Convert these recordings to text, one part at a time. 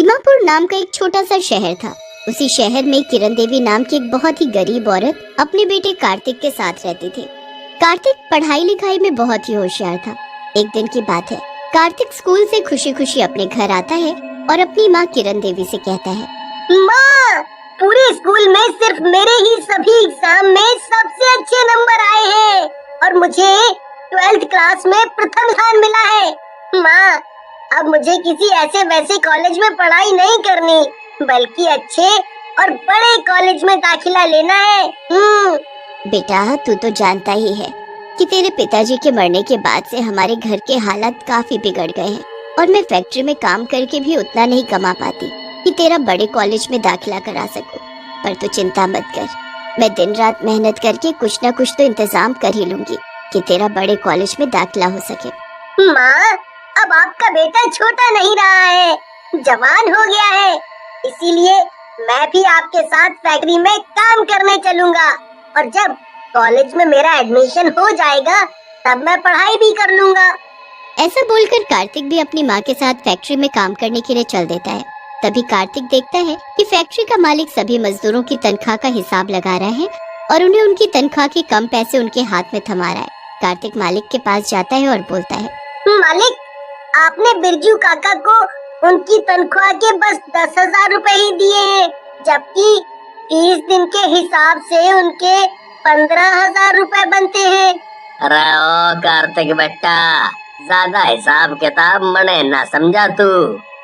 पद्मापुर नाम का एक छोटा सा शहर था। उसी शहर में किरण देवी नाम की एक बहुत ही गरीब औरत अपने बेटे कार्तिक के साथ रहती थी। कार्तिक पढ़ाई लिखाई में बहुत ही होशियार था। एक दिन की बात है, कार्तिक स्कूल से खुशी खुशी अपने घर आता है और अपनी माँ किरण देवी से कहता है, माँ, पूरे स्कूल में सिर्फ मेरे ही सभी एग्जाम में सबसे अच्छे नंबर आए हैं और मुझे 12th क्लास में प्रथम स्थान मिला है। माँ, अब मुझे किसी ऐसे वैसे कॉलेज में पढ़ाई नहीं करनी, बल्कि अच्छे और बड़े कॉलेज में दाखिला लेना है। बेटा, तू तो जानता ही है कि तेरे पिताजी के मरने के बाद से हमारे घर के हालात काफी बिगड़ गए हैं और मैं फैक्ट्री में काम करके भी उतना नहीं कमा पाती कि तेरा बड़े कॉलेज में दाखिला करा सकूं। पर तू चिंता मत कर, मैं दिन रात मेहनत करके कुछ न कुछ तो इंतजाम कर ही लूंगी कि तेरा बड़े कॉलेज में दाखिला हो सके। माँ, अब आपका बेटा छोटा नहीं रहा है, जवान हो गया है, इसीलिए मैं भी आपके साथ फैक्ट्री में काम करने चलूंगा और जब कॉलेज में मेरा एडमिशन हो जाएगा तब मैं पढ़ाई भी कर लूंगा। ऐसा बोलकर कार्तिक भी अपनी माँ के साथ फैक्ट्री में काम करने के लिए चल देता है। तभी कार्तिक देखता है कि फैक्ट्री का मालिक सभी मजदूरों की तनख्वाह का हिसाब लगा रहा है और उन्हें उनकी तनख्वाह के कम पैसे उनके हाथ में थमा रहा है। कार्तिक मालिक के पास जाता है और बोलता है, मालिक, आपने बिरजू काका को उनकी तनख्वाह के बस 10,000 रुपए ही दिए हैं, जबकि 30 दिन के हिसाब से उनके 15,000 रुपए बनते हैं। अरे ओ कार्तिक बेटा, ज्यादा हिसाब किताब मने ना समझा तू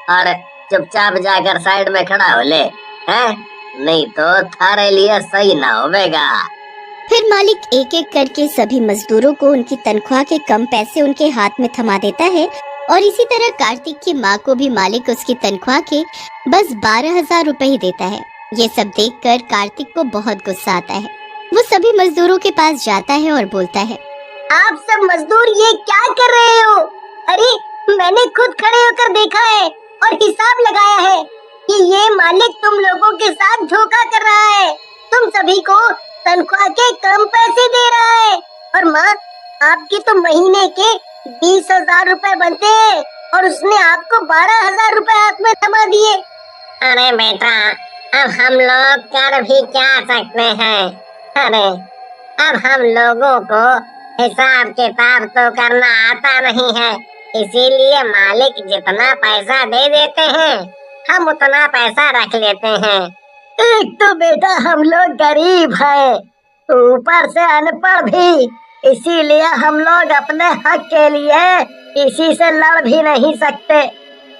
और चुपचाप जाकर साइड में खड़ा हो ले, हैं? नहीं तो थारे लिए सही ना होवेगा। फिर मालिक एक एक करके सभी मजदूरों को उनकी तनख्वाह के कम पैसे उनके हाथ में थमा देता है और इसी तरह कार्तिक की माँ को भी मालिक उसकी तनख्वाह के बस 12,000 रुपए ही देता है। ये सब देखकर कार्तिक को बहुत गुस्सा आता है। वो सभी मजदूरों के पास जाता है और बोलता है, आप सब मजदूर ये क्या कर रहे हो? अरे, मैंने खुद खड़े होकर देखा है और हिसाब लगाया है कि ये मालिक तुम लोगों के साथ धोखा कर रहा है। तुम सभी को तनख्वाह के कम पैसे दे रहा है और माँ, आपके तो महीने के 20,000 रुपए बनते हैं और उसने आपको 12,000 रुपए हाथ में थमा दिए। अरे बेटा, अब हम लोग कर भी क्या सकते हैं? अरे, अब हम लोगों को हिसाब किताब तो करना आता नहीं है, इसीलिए मालिक जितना पैसा दे देते हैं हम उतना पैसा रख लेते हैं। एक तो बेटा हम लोग गरीब हैं, ऊपर से अनपढ़ भी, इसीलिए हम लोग अपने हक के लिए इसी से लड़ भी नहीं सकते।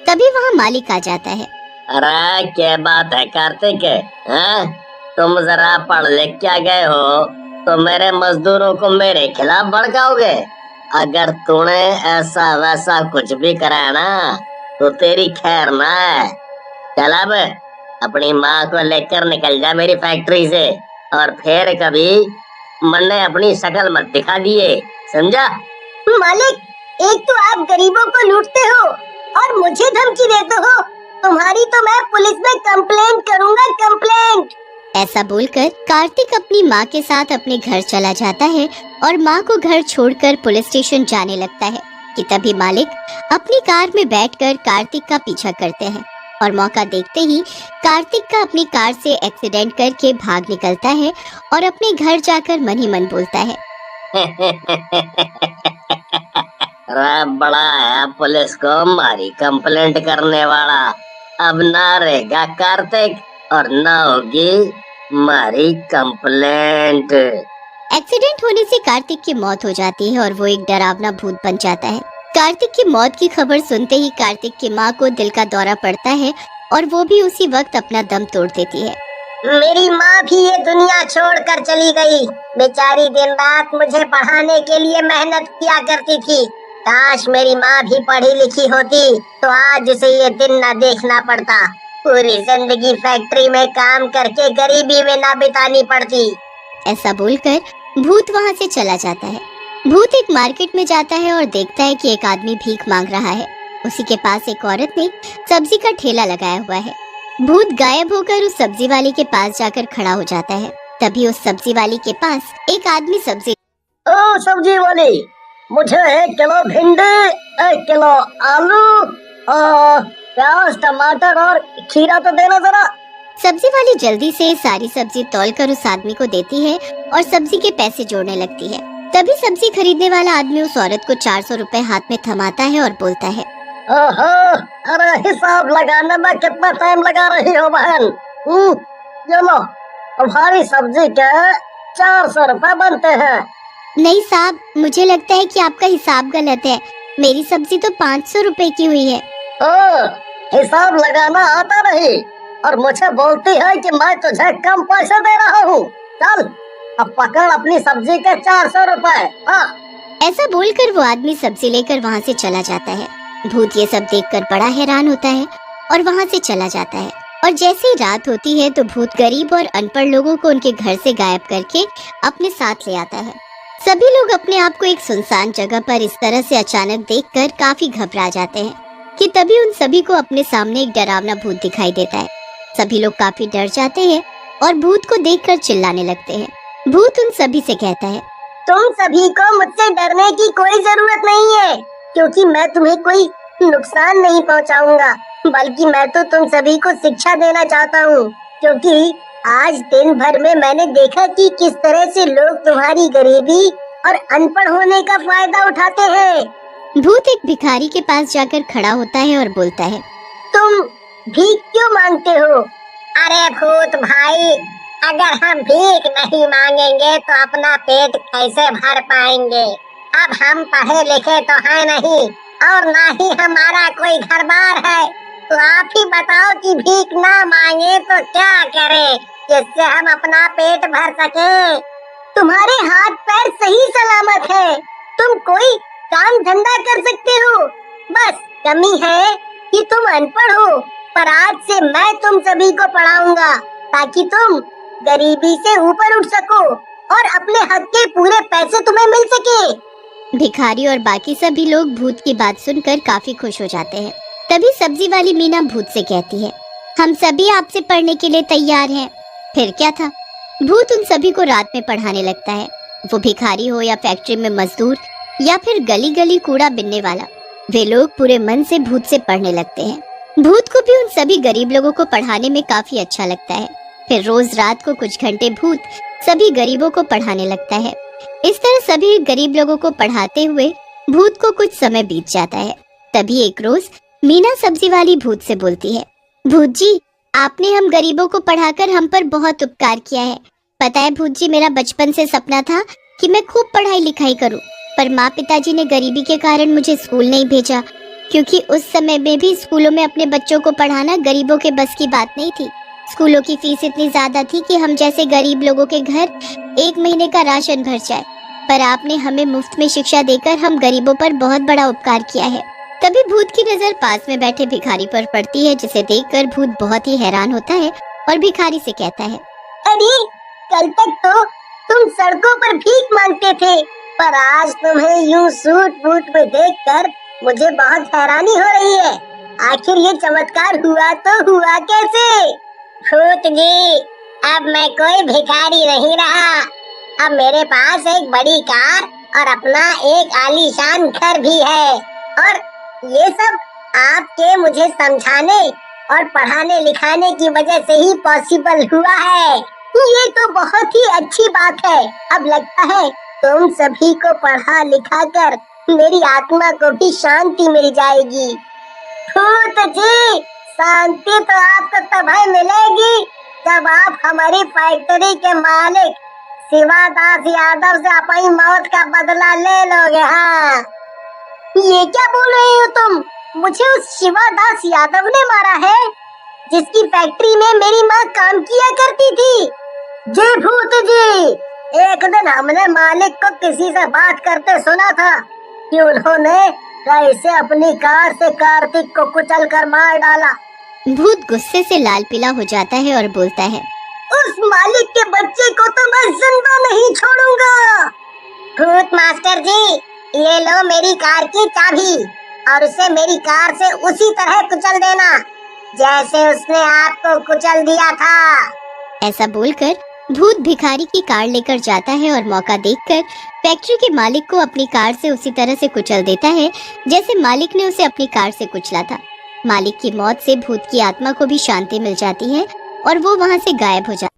तभी वहाँ मालिक आ जाता है। अरे क्या बात है कार्तिक, हैं? तुम जरा पढ़ लिख क्या गए हो तो मेरे मजदूरों को मेरे खिलाफ भड़काओगे? अगर तूने ऐसा वैसा कुछ भी करा ना तो तेरी खैर ना है। चल अब अपनी माँ को लेकर निकल जा मेरी फैक्ट्री से और फिर कभी मैंने अपनी शक्ल मत दिखा दिए, समझा? मालिक, एक तो आप गरीबों को लूटते हो और मुझे धमकी देते हो। तुम्हारी तो मैं पुलिस में कंप्लेंट करूंगा, कंप्लेंट। ऐसा बोलकर कार्तिक अपनी माँ के साथ अपने घर चला जाता है और माँ को घर छोड़कर पुलिस स्टेशन जाने लगता है कि तभी मालिक अपनी कार में बैठकर कार्तिक का पीछा करते हैं और मौका देखते ही कार्तिक का अपनी कार से एक्सीडेंट करके भाग निकलता है और अपने घर जाकर मन ही मन बोलता है, बड़ा है पुलिस को हमारी कंप्लेंट करने वाला। अब ना रहेगा कार्तिक और ना होगी हमारी कंप्लेंट। एक्सीडेंट होने से कार्तिक की मौत हो जाती है और वो एक डरावना भूत बन जाता है। कार्तिक की मौत की खबर सुनते ही कार्तिक की माँ को दिल का दौरा पड़ता है और वो भी उसी वक्त अपना दम तोड़ देती है। मेरी माँ भी ये दुनिया छोड़कर चली गई। बेचारी दिन रात मुझे पढ़ाने के लिए मेहनत किया करती थी। काश मेरी माँ भी पढ़ी लिखी होती तो आज उसे ये दिन न देखना पड़ता। पूरी जिंदगी फैक्ट्री में काम करके गरीबी में ना बितानी पड़ती। ऐसा बोलकर भूत वहाँ से चला जाता है। भूत एक मार्केट में जाता है और देखता है कि एक आदमी भीख मांग रहा है। उसी के पास एक औरत ने सब्जी का ठेला लगाया हुआ है। भूत गायब होकर उस सब्जी वाले के पास जाकर खड़ा हो जाता है। तभी उस सब्जी वाले के पास एक आदमी सब्जी ओ सब्जी वाली, मुझे 1 किलो भिंडी, 1 किलो आलू, प्याज, टमाटर और खीरा तो देना जरा। सब्जी वाली जल्दी से सारी सब्जी तौलकर उस आदमी को देती है और सब्जी के पैसे जोड़ने लगती है। तभी सब्जी खरीदने वाला आदमी उस औरत को 400 रुपए हाथ में थमाता है और बोलता है, ओहो, अरे हिसाब लगाने में कितना टाइम लगा रही हो बहन। ये लो, तुम्हारी सब्जी के 400 रुपए बनते हैं। नहीं साहब, मुझे लगता है कि आपका हिसाब गलत है। मेरी सब्जी तो 500 रुपए की हुई है। हिसाब लगाना आता नहीं और मुझे बोलती है कि मैं तुझे कम पैसे दे रहा हूँ। चल अब पकड़ अपनी सब्जी के 400 रुपए। ऐसा बोलकर वो आदमी सब्जी लेकर वहाँ से चला जाता है। भूत ये सब देखकर बड़ा हैरान होता है और वहाँ से चला जाता है। और जैसे ही रात होती है तो भूत गरीब और अनपढ़ लोगों को उनके घर से गायब करके अपने साथ ले आता है। सभी लोग अपने आप को एक सुनसान जगह पर इस तरह से अचानक देखकर काफी घबरा जाते हैं कि तभी उन सभी को अपने सामने एक डरावना भूत दिखाई देता है। सभी लोग काफी डर जाते हैं और भूत को देखकर चिल्लाने लगते हैं। भूत उन सभी से कहता है, तुम सभी को मुझसे डरने की कोई जरूरत नहीं है, क्योंकि मैं तुम्हें कोई नुकसान नहीं पहुंचाऊंगा, बल्कि मैं तो तुम सभी को शिक्षा देना चाहता हूँ। क्योंकि आज दिन भर में मैंने देखा कि किस तरह से लोग तुम्हारी गरीबी और अनपढ़ होने का फायदा उठाते हैं। भूत एक भिखारी के पास जाकर खड़ा होता है और बोलता है, तुम भीख क्यों मांगते हो? अरे भूत भाई, अगर हम भीख नहीं मांगेंगे तो अपना पेट कैसे भर पाएंगे? अब हम पढ़े लिखे तो है नहीं और ना ही हमारा कोई घर बार है, तो आप ही बताओ कि भीख ना मांगे तो क्या करें जिससे हम अपना पेट भर सके? तुम्हारे हाथ पैर सही सलामत है, तुम कोई काम धंधा कर सकते हो, बस कमी है कि तुम अनपढ़ हो। पर आज से मैं तुम सभी को पढ़ाऊंगा ताकि तुम गरीबी से ऊपर उठ सको और अपने हक के पूरे पैसे तुम्हें मिल सके। भिखारी और बाकी सभी लोग भूत की बात सुनकर काफी खुश हो जाते हैं। तभी सब्जी वाली मीना भूत से कहती है, हम सभी आपसे पढ़ने के लिए तैयार हैं। फिर क्या था, भूत उन सभी को रात में पढ़ाने लगता है। वो भिखारी हो या फैक्ट्री में मजदूर या फिर गली गली कूड़ा बिनने वाला, वे लोग पूरे मन से भूत से पढ़ने लगते हैं। भूत को भी उन सभी गरीब लोगों को पढ़ाने में काफी अच्छा लगता है। फिर रोज रात को कुछ घंटे भूत सभी गरीबों को पढ़ाने लगता है। इस तरह सभी गरीब लोगों को पढ़ाते हुए भूत को कुछ समय बीत जाता है। तभी एक रोज मीना सब्जी वाली भूत से बोलती है, भूत जी, आपने हम गरीबों को पढ़ाकर हम पर बहुत उपकार किया है। पता है भूत जी, मेरा बचपन से सपना था कि मैं खूब पढ़ाई लिखाई करूं, पर माँ पिताजी ने गरीबी के कारण मुझे स्कूल नहीं भेजा, क्योंकि उस समय में भी स्कूलों में अपने बच्चों को पढ़ाना गरीबों के बस की बात नहीं थी। स्कूलों की फीस इतनी ज्यादा थी कि हम जैसे गरीब लोगों के घर 1 महीने का राशन भर जाए। पर आपने हमें मुफ्त में शिक्षा देकर हम गरीबों पर बहुत बड़ा उपकार किया है। तभी भूत की नजर पास में बैठे भिखारी पर पड़ती है, जिसे देखकर भूत बहुत ही हैरान होता है और भिखारी से कहता है, अरे कल तक तो तुम सड़कों पर भीख मांगते थे, पर आज तुम्हें यूं सूट बूट में देखकर मुझे बहुत हैरानी हो रही है। आखिर ये चमत्कार हुआ तो हुआ कैसे? भूत जी, अब मैं कोई भिखारी नहीं रहा। अब मेरे पास एक बड़ी कार और अपना एक आलीशान घर भी है, और ये सब आपके मुझे समझाने और पढ़ाने लिखाने की वजह से ही पॉसिबल हुआ है। ये तो बहुत ही अच्छी बात है। अब लगता है तुम सभी को पढ़ा लिखा कर मेरी आत्मा को भी शांति मिल जाएगी। भूत जी, शांति तो आपको तभी मिलेगी जब आप हमारी फैक्ट्री के मालिक शिवादास यादव से अपनी मौत का बदला ले लोगे। हाँ, ये क्या बोल रहे हो तुम? मुझे उस शिवादास यादव ने मारा है जिसकी फैक्ट्री में मेरी माँ काम किया करती थी। जी भूत जी, एक दिन हमने मालिक को किसी से बात करते सुना था कि उन्होंने कैसे अपनी कार से कार्तिक को कुचल कर मार डाला। भूत गुस्से से लाल पीला हो जाता है और बोलता है, उस मालिक के बच्चे को तो मैं जिंदा नहीं छोड़ूंगा। भूत मास्टर जी, ये लो मेरी कार की चाबी और उसे मेरी कार से उसी तरह कुचल देना जैसे उसने आपको कुचल दिया था। ऐसा बोलकर भूत भिखारी की कार लेकर जाता है और मौका देखकर फैक्ट्री के मालिक को अपनी कार से उसी तरह से कुचल देता है जैसे मालिक ने उसे अपनी कार से कुचला था। मालिक की मौत से भूत की आत्मा को भी शांति मिल जाती है और वो वहाँ से गायब हो जाती है।